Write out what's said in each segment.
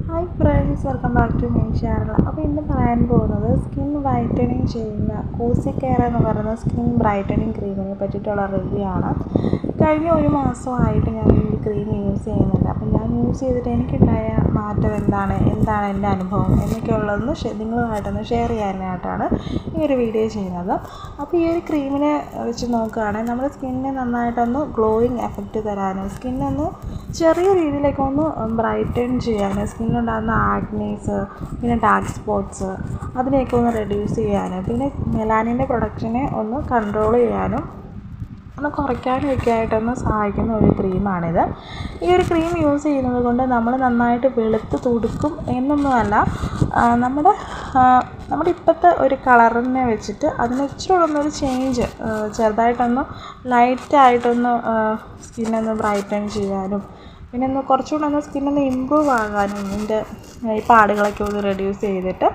Hi friends, welcome back to my channel. അപ്പോൾ ഇന്ന് പറയാൻ പോകുന്നത് സ്കിൻ വൈറ്റനിങ് ചെയ്യുന്ന കോസി കെയർ എന്ന് പറയുന്ന സ്കിൻ ബ്രൈറ്റനിങ് ക്രീമിനെ പറ്റിയിട്ടുള്ള റിവ്യൂ ആണ്. കഴിഞ്ഞ ഒരു മാസമായിട്ട് ഞാൻ ഈ ക്രീം യൂസ് ചെയ്യുന്നുണ്ട്. അപ്പോൾ ഞാൻ യൂസ് ചെയ്തിട്ട് എനിക്കുണ്ടായ മാറ്റം എന്താണ് എൻ്റെ അനുഭവം എന്നൊക്കെയുള്ളതെന്ന് നിങ്ങളുമായിട്ടൊന്ന് ഷെയർ ചെയ്യാനായിട്ടാണ് ഈ ഒരു വീഡിയോ ചെയ്യുന്നത്. അപ്പോൾ ഈ ഒരു ക്രീമിനെ വെച്ച് നോക്കുകയാണെങ്കിൽ നമ്മുടെ സ്കിന്നിനെ നന്നായിട്ടൊന്ന് ഗ്ലോയിങ് എഫക്റ്റ് തരാനും സ്കിന്നൊന്ന് ചെറിയ രീതിയിലേക്കൊന്ന് ബ്രൈറ്റൻ ചെയ്യാനും സ്കിന്നിലുണ്ടാകുന്ന ആക്നീസ്, പിന്നെ ഡാർക്ക് സ്പോട്ട്സ് അതിനെയൊക്കെ ഒന്ന് റെഡ്യൂസ് ചെയ്യാനും പിന്നെ മെലാനിൻ്റെ പ്രൊഡക്ഷനെ ഒന്ന് കൺട്രോൾ ചെയ്യാനും ഒന്ന് കുറയ്ക്കാനും ഒക്കെ ആയിട്ടൊന്ന് സഹായിക്കുന്ന ഒരു ക്രീമാണിത്. ഈ ഒരു ക്രീം യൂസ് ചെയ്യുന്നത് കൊണ്ട് നമ്മൾ നന്നായിട്ട് വെളുത്ത് തുടുക്കും എന്നൊന്നുമല്ല, നമ്മുടെ ഇപ്പോഴത്തെ ഒരു കളറിനെ വെച്ചിട്ട് അതിന് ഇച്ചിരി ഒന്നൊരു ചേഞ്ച് ചെറുതായിട്ടൊന്ന് ലൈറ്റായിട്ടൊന്ന് സ്കിന്നൊന്ന് ബ്രൈറ്റൻ ചെയ്യാനും പിന്നെ ഒന്ന് കുറച്ചുകൂടെ ഒന്ന് സ്കിന്നൊന്ന് ഇമ്പ്രൂവ് ആകാനും ഇതിൻ്റെ ഈ പാടുകളൊക്കെ ഒന്ന് റെഡ്യൂസ് ചെയ്തിട്ട്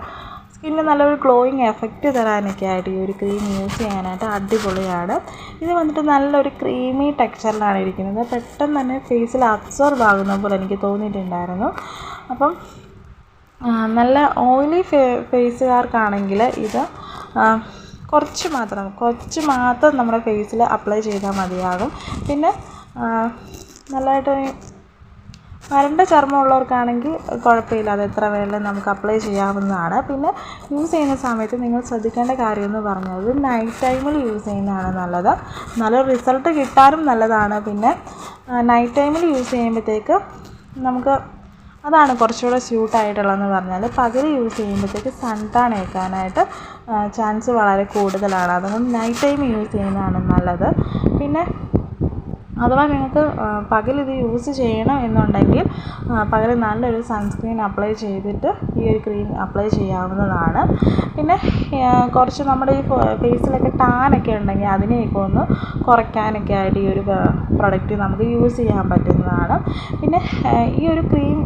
സ്കിന്നിന് നല്ലൊരു ഗ്ലോയിങ് എഫക്റ്റ് തരാനൊക്കെ ആയിട്ട് ഈ ഒരു ക്രീം യൂസ് ചെയ്യാനായിട്ട് അടിപൊളിയാണ്. ഇത് വന്നിട്ട് നല്ലൊരു ക്രീമി ടെക്സ്ചറിലാണ് ഇരിക്കുന്നത്. പെട്ടെന്ന് തന്നെ ഫേസിൽ അബ്സോർബ് ആകുന്ന പോലെ എനിക്ക് തോന്നിയിട്ടുണ്ടായിരുന്നു. അപ്പം നല്ല ഓയിലി ഫേസുകാർക്കാണെങ്കിൽ ഇത് കുറച്ച് മാത്രം നമ്മുടെ ഫേസിൽ അപ്ലൈ ചെയ്താൽ മതിയാകും. പിന്നെ നല്ലതായിട്ട് വരണ്ട ചർമ്മമുള്ളവർക്കാണെങ്കിൽ കുഴപ്പമില്ല, അത് എത്ര വേണമെങ്കിലും നമുക്ക് അപ്ലൈ ചെയ്യാവുന്നതാണ്. പിന്നെ യൂസ് ചെയ്യുന്ന സമയത്ത് നിങ്ങൾ ശ്രദ്ധിക്കേണ്ട കാര്യമെന്ന് പറഞ്ഞത് നൈറ്റ് ടൈമിൽ യൂസ് ചെയ്യുന്നതാണ് നല്ലത്. നല്ല റിസൾട്ട് കിട്ടാനും നല്ലതാണ്. പിന്നെ നൈറ്റ് ടൈമിൽ യൂസ് ചെയ്യുമ്പോഴത്തേക്ക് നമുക്ക് അതാണ് കുറച്ചുകൂടെ സ്യൂട്ടായിട്ടുള്ളതെന്ന് പറഞ്ഞാൽ പകൽ യൂസ് ചെയ്യുമ്പോഴത്തേക്ക് സൺ ടാൻ ഏൽക്കാനായിട്ട് ചാൻസ് വളരെ കൂടുതലാണ്. അതുകൊണ്ട് നൈറ്റ് ടൈം യൂസ് ചെയ്യുന്നതാണ് നല്ലത്. പിന്നെ അഥവാ നിങ്ങൾക്ക് പകലിത് യൂസ് ചെയ്യണം എന്നുണ്ടെങ്കിൽ പകൽ നല്ലൊരു സൺസ്ക്രീൻ അപ്ലൈ ചെയ്തിട്ട് ഈ ഒരു ക്രീം അപ്ലൈ ചെയ്യാവുന്നതാണ്. പിന്നെ കുറച്ച് നമ്മുടെ ഈ ഫേസിലൊക്കെ ടാനൊക്കെ ഉണ്ടെങ്കിൽ അതിനെയൊക്കെ ഒന്ന് കുറയ്ക്കാനൊക്കെ ആയിട്ട് ഈ ഒരു പ്രൊഡക്റ്റ് നമുക്ക് യൂസ് ചെയ്യാൻ പറ്റുന്നതാണ്. പിന്നെ ഈ ഒരു ക്രീം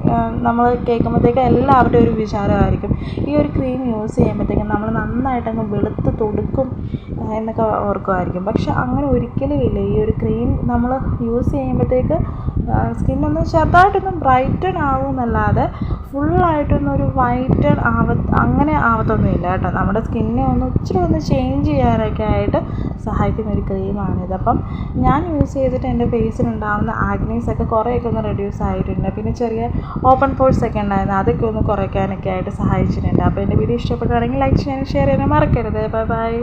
നമ്മൾ കേൾക്കുമ്പോഴത്തേക്ക് എല്ലാവരുടെയും ഒരു വിചാരമായിരിക്കും ഈ ഒരു ക്രീം യൂസ് ചെയ്യുമ്പോഴത്തേക്കും നമ്മൾ നന്നായിട്ടങ്ങ് വെളുത്ത് തുടുക്കും എന്നൊക്കെ ഓർക്കുമായിരിക്കും. പക്ഷെ അങ്ങനെ ഒരിക്കലും ഇല്ല. ഈ ഒരു ക്രീം നമ്മൾ യൂസ് ചെയ്യുമ്പോഴത്തേക്ക് സ്കിന്നൊന്ന് ചെറുതായിട്ടൊന്ന് ബ്രൈറ്റൻ ആവുമെന്നല്ലാതെ ഫുള്ളായിട്ടൊന്നൊരു വൈറ്റൻ അങ്ങനെ ആവത്തൊന്നുമില്ല കേട്ടോ. നമ്മുടെ സ്കിന്നെ ഇച്ചിരി ഒന്ന് ചേഞ്ച് ചെയ്യാനൊക്കെ ആയിട്ട് സഹായിക്കുന്ന ഒരു ക്രീമാണിത്. അപ്പം ഞാൻ യൂസ് ചെയ്തിട്ട് എൻ്റെ ഫേസിലുണ്ടാകുന്ന ആഗ്നീസൊക്കെ കുറേയൊക്കെ ഒന്ന് റെഡ്യൂസ് ആയിട്ടുണ്ട്. പിന്നെ ചെറിയ ഓപ്പൺ പോർസ് ഒക്കെ ഉണ്ടായിരുന്നു, അതൊക്കെ ഒന്ന് കുറയ്ക്കാനൊക്കെ ആയിട്ട് സഹായിച്ചിട്ടുണ്ട്. അപ്പോൾ എൻ്റെ വീഡിയോ ഇഷ്ടപ്പെടുകയാണെങ്കിൽ ലൈക്ക് ചെയ്യാനും ഷെയർ ചെയ്യാനും മറക്കരുത്. Bye bye.